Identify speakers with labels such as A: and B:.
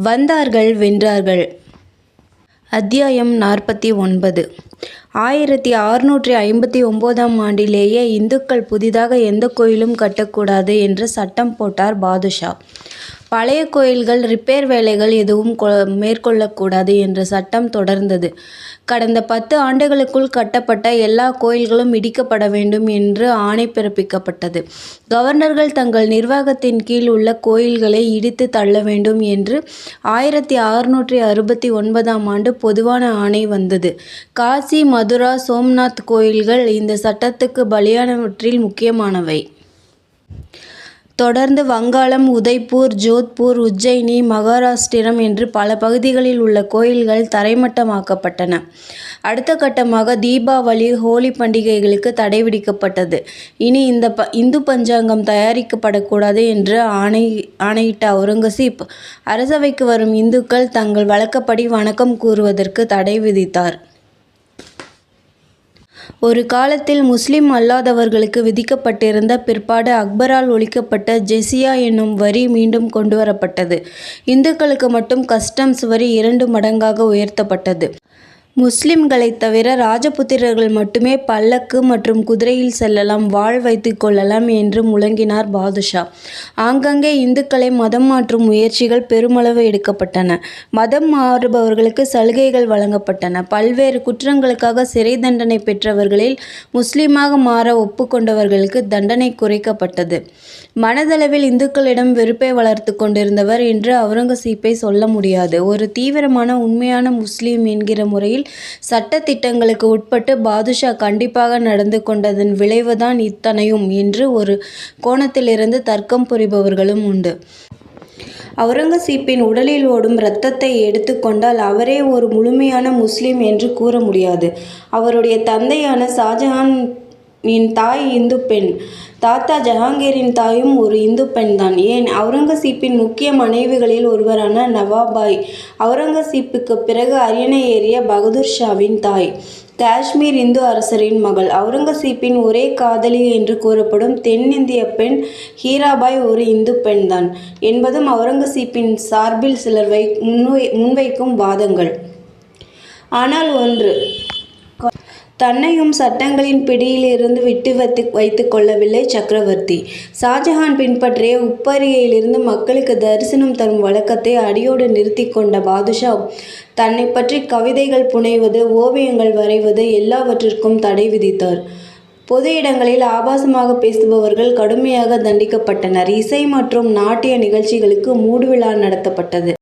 A: வந்தார்கள் வென்றார்கள். அத்தியாயம் 49. 1659ஆம் ஆண்டிலேயே இந்துக்கள் புதிதாக எந்த கோயிலும் கட்டக்கூடாது என்று சட்டம் போட்டார் பாதுஷா. பழைய கோயில்கள் ரிப்பேர் வேலைகள் எதுவும் மேற்கொள்ளக்கூடாது என்ற சட்டம் தொடர்ந்தது. கடந்த 10 ஆண்டுகளுக்குள் கட்டப்பட்ட எல்லா கோயில்களும் இடிக்கப்பட வேண்டும் என்று ஆணை பிறப்பிக்கப்பட்டது. கவர்னர்கள் தங்கள் நிர்வாகத்தின் கீழ் உள்ள கோயில்களை இடித்து தள்ள வேண்டும் என்று 1669ஆம் ஆண்டு பொதுவான ஆணை வந்தது. காசி, மதுரா, சோம்நாத் கோயில்கள் இந்த சட்டத்துக்கு பலியானவற்றில் முக்கியமானவை. தொடர்ந்து வங்காளம், உதய்பூர், ஜோத்பூர், உஜ்ஜயினி, மகாராஷ்டிரம் என்று பல பகுதிகளில் உள்ள கோயில்கள் தரைமட்டமாக்கப்பட்டன. அடுத்த கட்டமாக தீபாவளி, ஹோலி பண்டிகைகளுக்கு தடை விதிக்கப்பட்டது. இனி இந்து பஞ்சாங்கம் தயாரிக்கப்படக்கூடாது என்று ஆணையிட்ட அவுரங்கசீப் அரசவைக்கு வரும் இந்துக்கள் தங்கள் வழக்கப்படி வணக்கம் கூறுவதற்கு தடை விதித்தார். ஒரு காலத்தில் முஸ்லிம் அல்லாதவர்களுக்கு விதிக்கப்பட்டிருந்த பிற்பாடு அக்பரால் ஒழிக்கப்பட்ட ஜெசியா என்னும் வரி மீண்டும் கொண்டுவரப்பட்டது. இந்துக்களுக்கு மட்டும் கஸ்டம்ஸ் வரி 2 மடங்காக உயர்த்தப்பட்டது. முஸ்லிம்களைத் தவிர ராஜபுத்திரர்கள் மட்டுமே பல்லக்கு மற்றும் குதிரையில் செல்லலாம், வாள் வைத்துக் கொள்ளலாம் என்று முழங்கினார் பாதுஷா. ஆங்காங்கே இந்துக்களை மதம் மாற்றும் முயற்சிகள் பெருமளவு எடுக்கப்பட்டன. மதம் மாறுபவர்களுக்கு சலுகைகள் வழங்கப்பட்டன. பல்வேறு குற்றங்களுக்காக சிறை தண்டனை பெற்றவர்களில் முஸ்லிமாக மாற ஒப்புக்கொண்டவர்களுக்கு தண்டனை குறைக்கப்பட்டது. மனதளவில் இந்துக்களிடம் வெறுப்பை வளர்த்து கொண்டிருந்தவர் என்று அவுரங்கசீப்பை சொல்ல முடியாது. ஒரு தீவிரமான உண்மையான முஸ்லிம் என்கிற முறையில் சட்ட திட்டங்களுக்கு உட்பட்டு பாதுஷா கண்டிப்பாக நடந்து கொண்டதன் விளைவுதான் இத்தனையும் என்று ஒரு கோணத்திலிருந்து தர்க்கம் புரிபவர்களும் உண்டு. அவுரங்கசீப்பின் உடலில் ஓடும் இரத்தத்தை எடுத்துக் கொண்டால் அவரே ஒரு முழுமையான முஸ்லிம் என்று கூற முடியாது. அவருடைய தந்தையான ஷாஜஹானின் தாய் இந்து பெண். தாத்தா ஜஹாங்கீரின் தாயும் ஒரு இந்து பெண்தான். ஏன், அவுரங்கசீப்பின் முக்கிய மனைவிகளில் ஒருவரான நவாபாய் அவுரங்கசீப்புக்கு பிறகு அரியணை ஏறிய பகதூர் ஷாவின் தாய். காஷ்மீர் இந்து அரசரின் மகள். அவுரங்கசீப்பின் ஒரே காதலி என்று கூறப்படும் தென்னிந்திய பெண் ஹீராபாய் ஒரு இந்து பெண்தான் என்பதும் அவுரங்கசீப்பின் சார்பில் சிலர் முன்வைக்கும் வாதங்கள். ஆனால் ஒன்று, தன்னையும் சட்டங்களின் பிடியிலிருந்து விட்டு வைத்துக் கொள்ளவில்லை சக்கரவர்த்தி. ஷாஜஹான் பின்பற்றிய உப்பரிகையிலிருந்து மக்களுக்கு தரிசனம் தரும் வழக்கத்தை அடியோடு நிறுத்தி கொண்ட பாதுஷா தன்னை பற்றி கவிதைகள் புனைவது, ஓவியங்கள் வரைவது எல்லாவற்றிற்கும் தடை விதித்தார். பொது இடங்களில் ஆபாசமாக பேசுபவர்கள் கடுமையாக தண்டிக்கப்பட்டனர். இசை மற்றும் நாட்டிய நிகழ்ச்சிகளுக்கு மூடுவிழா நடத்தப்பட்டது.